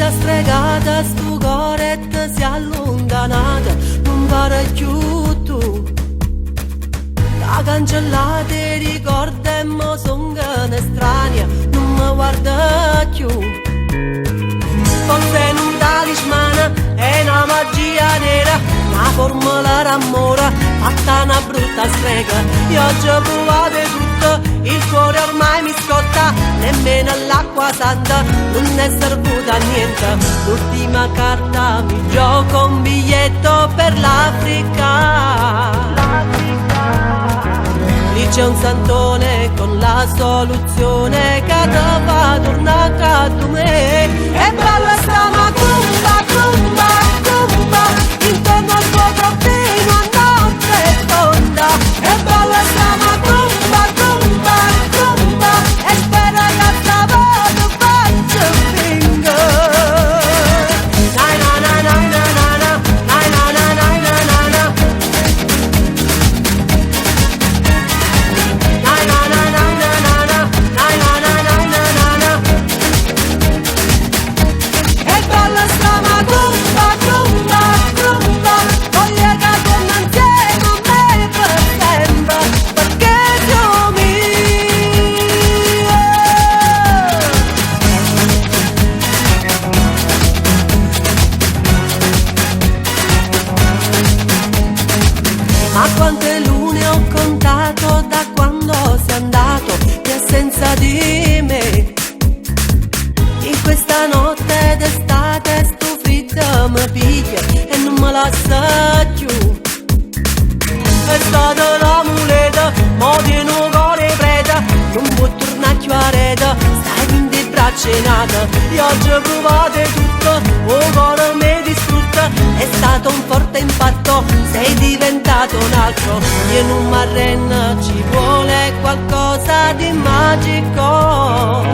vita stregata, stu cuore si è allontanata, non pare più tu. La cancellate ricorda e mo son estranea, non mi guarda più. Forse in un talismana è una magia nera, una formula d'amore fatta una brutta strega. Io oggi ho provato tutto, il cuore ormai mi scotta, nemmeno l'acqua santa non è servita a niente. L'ultima carta mi gioco un biglietto per l'Africa. Lì c'è un santone con la soluzione che ti fa tornare a tu me. E balla sta macumba, cumba, cumba, intorno al tuo proteino a notte fonda. E balla sta macumba, cumba, cumba, e spera che stavolta faccia un bingo. Nai na na na na na na, nai na na na na na na. Ma quante lune ho contato da quando sei andato in assenza di me. In questa notte d'estate sto fritto mi piglia e non me la sa più. È stata la muleta, mo di un cuore preta, non può tornare più a rete, stai in di braccia nata. Io oggi ho provato tutto, un cuore mi distrutta, è stato un forte impatto, sei diventato un altro. Io non mi arrendo, ci vuole qualcosa di magico.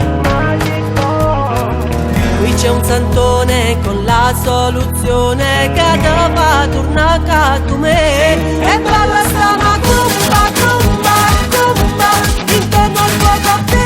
Qui c'è un santone con la soluzione che ti fa tornare a tu me. E balla sta macumba, cumba, cumba, intorno al tuo corpo.